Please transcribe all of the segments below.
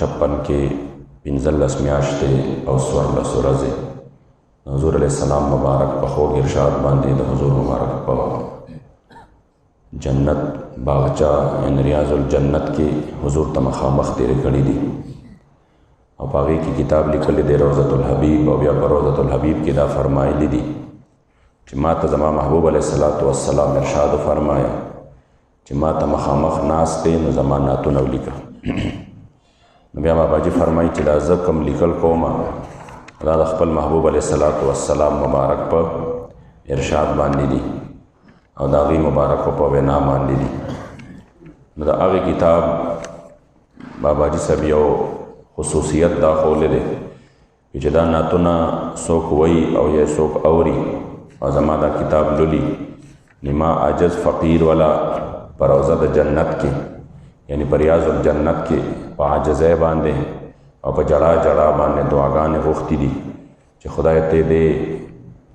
56 کې 15 میاشتې او 14 ورځې حضور علیہ السلام مبارک په خوږ ارشاد باندې د حضور مبارک په جنت باغچه یعنی ریاض الجنت کې حضور ته مخامخ تیرې کړي دي او په هغې کې کتاب لیکلی دی روضة الحبیب او بیا په روضة الحبیب کې دا فرمایلی دي چې ما ته زما محبوب علیه السلام ارشاد فرمایا چې ما ته مخامخ ناست دی نو زما نعتونه ولیکه نو بیا باباجي فرمایي چې دا زه کوم لیکل کوم دا د خپل محبوب علیه السلام مبارک په ارشاد باندې دي او د هغې مبارک په وینا باندې دي نو د هغې کتاب باباجي صاحب یو خصوصیت دا ښولی دی چې دا نعتونه څوک وایي او یا څوک اوري او زما دا کتاب لولي نما عاجز فقیر والا په روضه د جنت کې یعنی په ریاض الجنت کې په عاجزۍ باندې او په جړا جړا باندې دعاګانې غوښتي دي چې خدای ته دې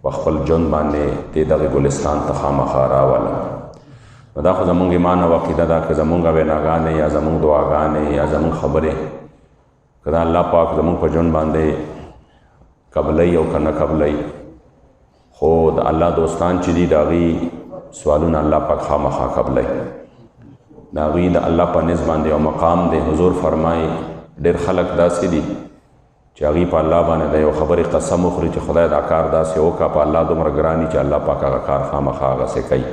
په خپل ژوند باندې ته دغه ګلستان ته خامخا راوله نو دا خو زمونږ ایمان او عقیده ده که زمونږ ویناګانې یا زمونږ دعاګانې یا زمونږ خبرې که دا الله پاک زمونږ په ژوند باندې قبلوي او که نه قبلوي خو د الله دوستان چې دي د هغې سوالونه الله پاک خامخا قبلوي د هغوی د الله په نزد باندې یو مقام دی حضور فرمایي ډېر خلک داسې دي چې هغوی په الله باندې د یو خبرې قسم وخوري چې خدای دا کار داسې وکړه په الله دومره ګراني چې الله پاک هغه کار خامخا هغسې کوي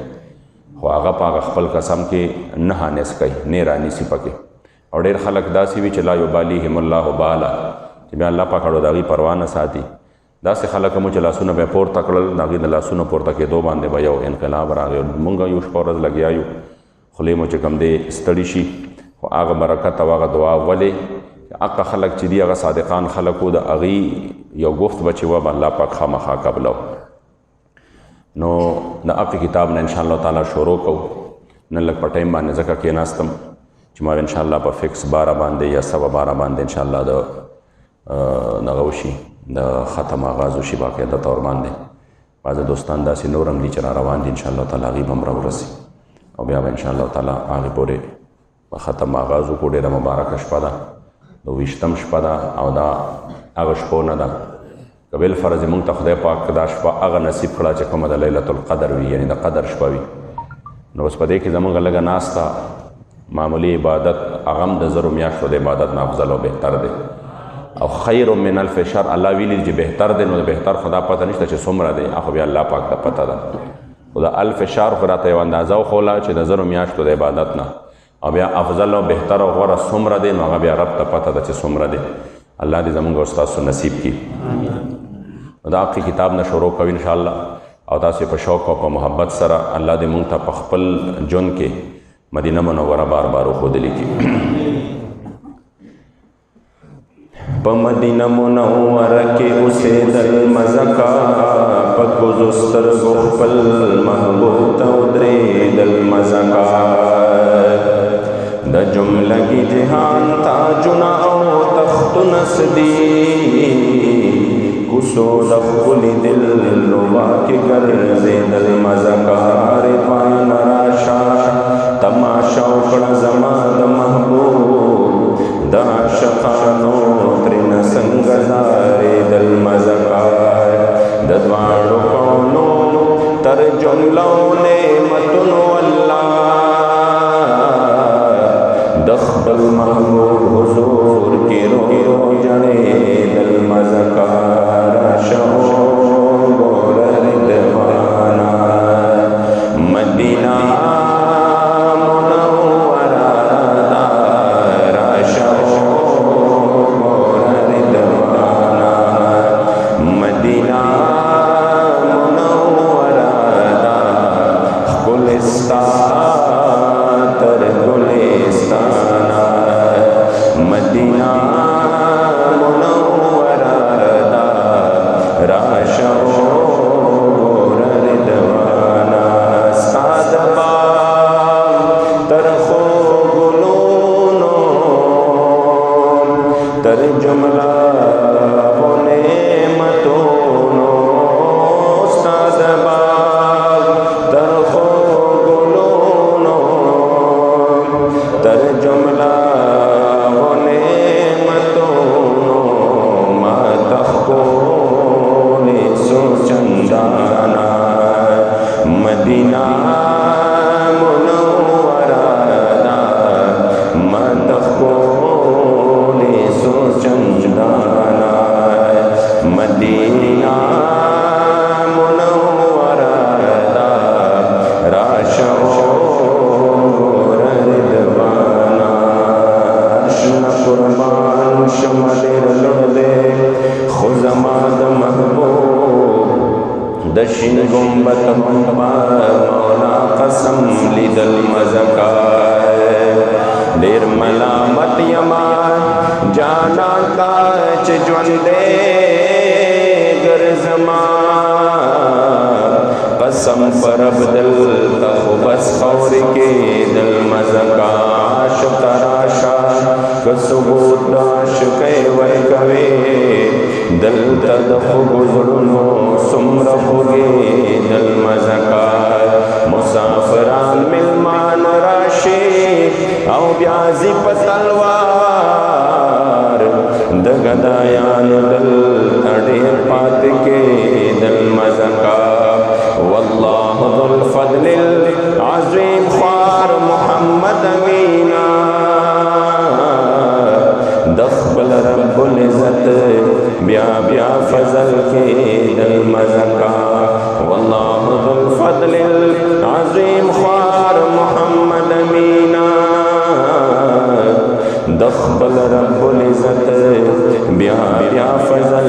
خو هغه په هغه خپل قسم کې نه حانس کوي نه رانیسي پکې او ډېر خلک داسې وي چې لا یبالیهم الله بالا چې بیا الله پاک اړو د هغوی پروا نه ساتي داسې خلک هم چې لاسونه به یې پورته کړل د هغوی د لاسونو پورته کېدو باندې به یو انقلاب راغی مونږ یو شپه ورځ لګیا یو خولې مو چې کوم دی ستړي شي خو هغه برکت او هغه دعا ولې هغه خلک چې دي هغه صادقان خلک وو د هغې یو گفت به چې وه الله پاک خامخا قبلو نو د هغې کتاب نه انشاءالله تعالی شروع کوو نن لږ په ټایم باندې ځکه کېناستم چې ما انشاءالله په فکس 12 باندې یا 12:15 باندې انشاءالله د دغه وشي د ختم آغاز وشي باقاعده طور باندې بعضې دوستان داسې نور هم دي چې را روان دي انشاءالله تعالی هغې به هم راورسي او بیا به انشاءالله تعالی هغې پورې په ختم آغاز وکړو ډېره مبارکه شپه ده د 20م شپه ده او دا هغه شپو نه ده که بالفرض یې مونږ ته خدای پاک دا شپه هغه نصیب کړه چې کومه د لیلة القدر وي یعنې د قدر شپه وي نو اوس په دې کې زموږ لږه ناسته معمولي عبادت هغه هم د زرو میاشتو د عبادت نه افضل او بهتر دی او خیر من الف شهر الله ویلي چې بهتر دی نو د بهتر خدا پته نشته چې څومره دی هغه بیا الله پاک ته پته ده خو د الف شهر خو راته یو اندازه وښوله چې د زرو میاشتو د عبادت نه او بیا افضل او بهتر او غوره څومره دی نو هغه بیا رب ته پته ده چې څومره دی الله دې زموږ او ستاسو نصیب کړي نو د هغې کتاب نه شروع کوو انشاءالله او تاسې په شوق او په محبت سره الله دې مونږ ته په خپل ژوند کې مدینه منوره بار بار وښودلي کړي په مدینه منوره کې اوسېدل مزه کا په کوزو سترګو خپل محبوب ته ودرېدل مزه کا د جملګي جهان تاجونه او تختونه سدي کوڅو د ښکلي دل ربا کې ګرځېدل مزه کا رضوان راشه تماشا وکړه زما د محبوب د عاشقانو ترېنه څنګه ځارېدل مزه کا د دواړو کونو تر جملو نعمتونو الله د خپل محبوب حضور کې رو جړېدل مزه کا راشه وګوره رضوانا مدینه شمدر لڑدے خزماد محبوب دشن گمبت منبا مولا قسم لیدل مزکائے دیر ملامت یمان جانا کاچ جوندے گر زمان قسم پر ابدل تخبس خور کے دل مزکاش تراشا کسبوت داش کئی وی کوے دل تدخ گزرنو سمرخ گے دل مزکار مسافران ملمان راشی او بیازی پتلوار دگدایان دل تڑیر پات کے دل مزکار واللہ ذو الفضل العظیم خوار محمد امینا دخبل رب العزت بیا بیا فضل کے دل مزکار واللہ ذو الفضل العظیم خوار محمد امینا دخبل رب العزت بیا بیا فضل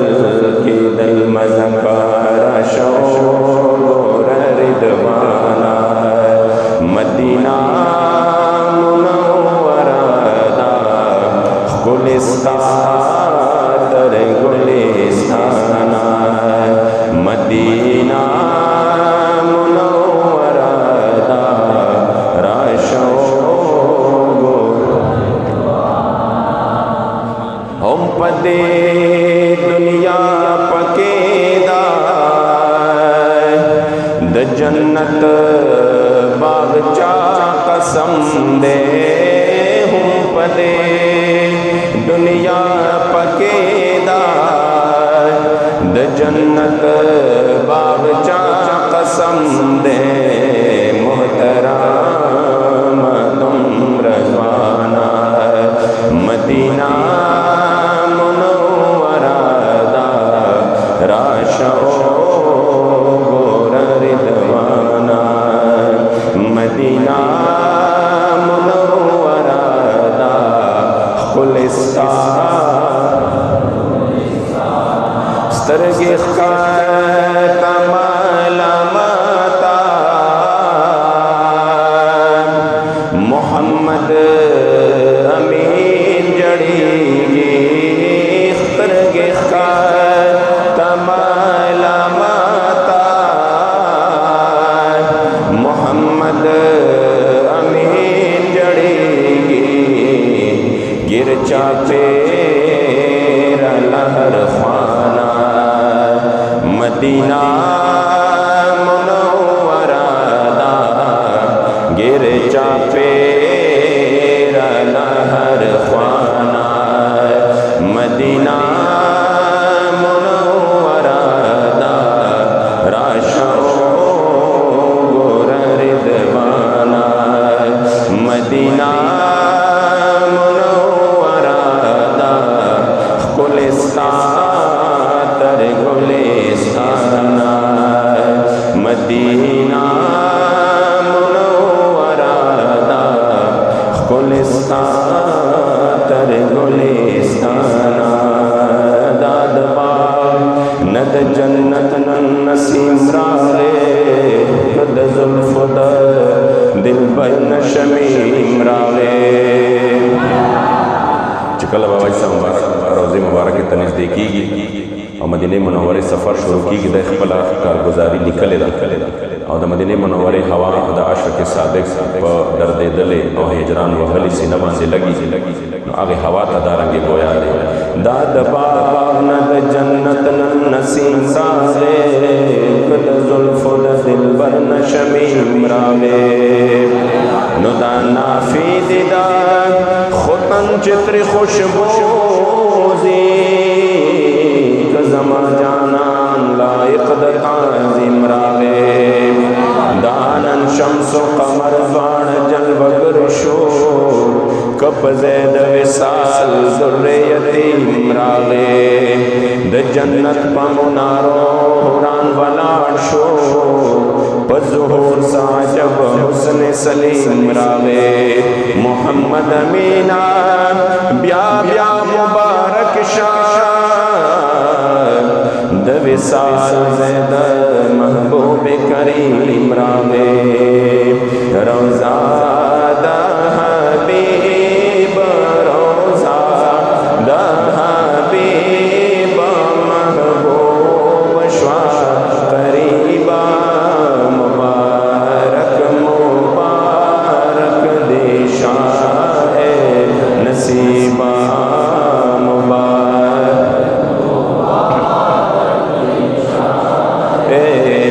کے دل مزکار شعور ردوانا مدینہ منورہ دا گلستان در گلستانا مدینہ منورہ دا ہم پدے دنیا پکیدا د جنت باغچہ قسم دے ہم پدے دنیا پکیدا د جنت باغچہ قسم دے محترم تم رضوانہ مدینہ مدینہ منورہ دا خلستان سترگی خاتا ملامتا محمد امین جڑی گی سترگی خاتا ملامتا محمد امین جڑی گی گرچا تیرا لہر خانہ مدینہ منورہ دا گرچا تیرا لہر خانہ مدینہ منورہ دا راشا مدینہ منورہ دا گلستان تر گلستان مدینہ منورہ دا گلستان تر گلستان داد باغ ند جنت نسیم راغے ند زلف دل بین شمیم راغے چکل بابا جیسا مبارک روزی مبارک تنیز دیکھی گی اور مدینہ منورے سفر شروع کی گی دا اخبلا کارگزاری نکلے دا اور دا مدینہ منورے ہوا دا عشق صادق پا درد دلے اور ہجران وحلی سینما سے لگی آگے ہوا تا دارنگی گویا دے دا دباغ ند جنت نسیم راغے کد ظلف دا دل برن شمیم راغے نو دا نافی دیدا خطن چتر خوشبوزی کزما جانان لائق دا تعظیم راغے دانن شمس و قمر بان جلوہ گرشو کپ زید وصال در یتیم راغے دا جنت پا منارو حران ولار شو پا ظہور ساجب حسن سلیم راغے محمد امینہ بیا بیا مبارک وصال زید محبوب کریم راوے روزہ دا حبیب روزہ دا حبیب محبوب شوا قریبا مبارک مبارک دیشا نصیبہ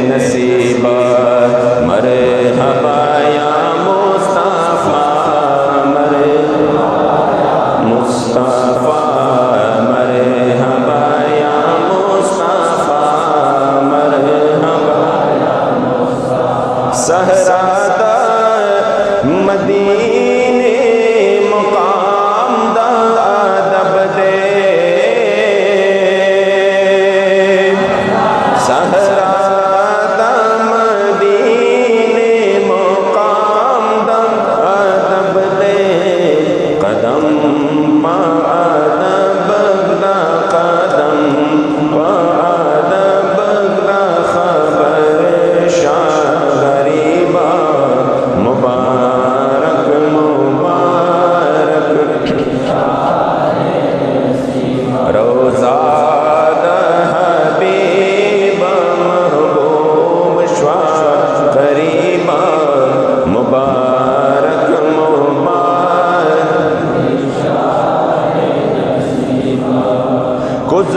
نصیبہ مرحبا یا مصطفیٰ مرحبا یا مصطفیٰ مرحبا صحرا دا مدینے مقام دا ادب دے صحرا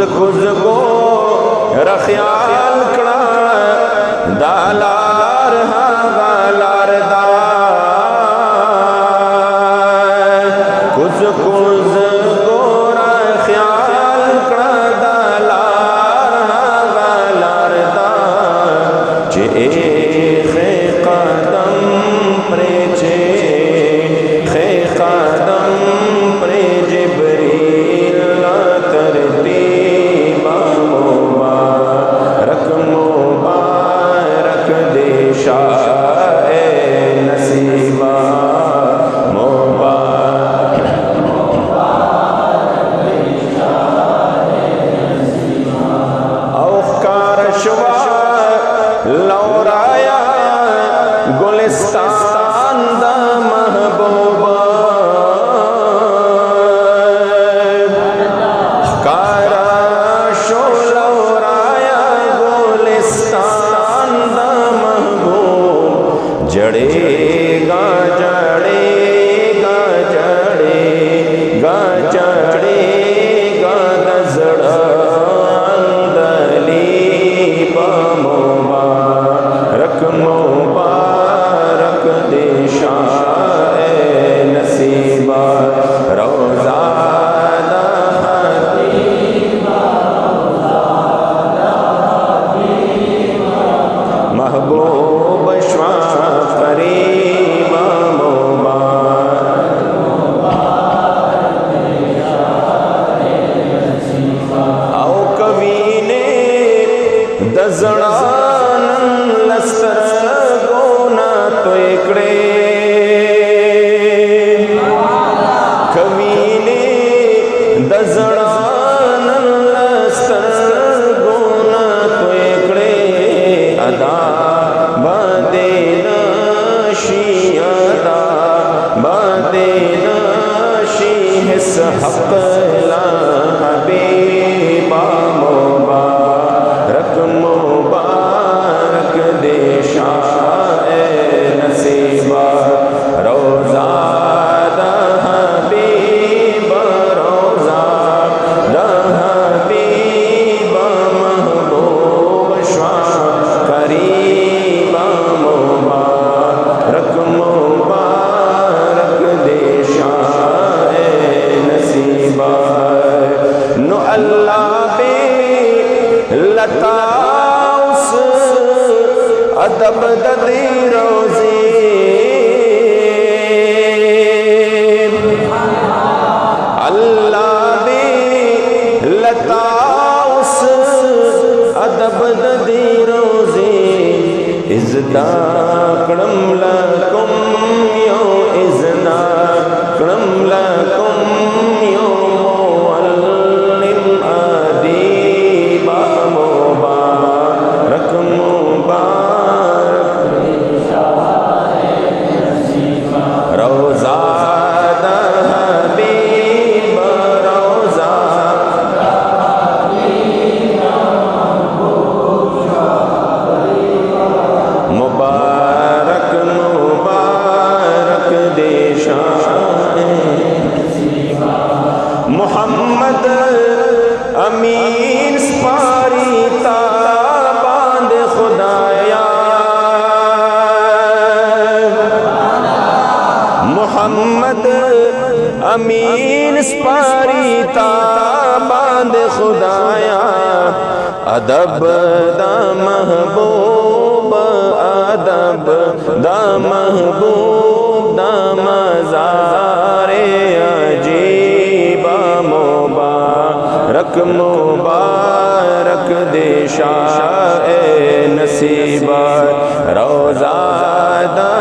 کز کو رخیال کڑا دالار غالار دا کز کو رخیال کڑا دالار غالار دا چے خے قدم پریچے خے قدم پری جبریل گلستان دا محبوبہ کارا شولو رایا گلستان دا محبوب جڑے گا جڑے گا جڑے گا جڑے گا دزڑا اندلی با مبارک مبارک دیشا نصیبہ روزہ دا حبیب محبوب شوا قریبا مبارک او کبھی نے دزڑان لستر گونا تو اکڑے کبینے دزڑان لستر گونا تو اکڑے ادا بادے ناشی ادا بادے ناشی حس حق لا حبیبا مبارک مبارک دیشا نصیبہ روزہ دا حبیب روزہ دا حبیب محبوب شوا قریبا مبارک مبارک دیشا نصیبہ نو اللہ بے لطاؤس ادب ددی روزی اللہ بے لطاؤس ادب ددی روزی ازدا کرم لکم یو ازنا کرم لکم یو معلم ادیبا مبارک محمد امین سپاری تا باند خدایا محمد امین سپاری تا باند خدایا ادب دا محبوب ادب دا محبوب دا مزار عجیب مبارک مبارک دیشا نصیب روزہ دا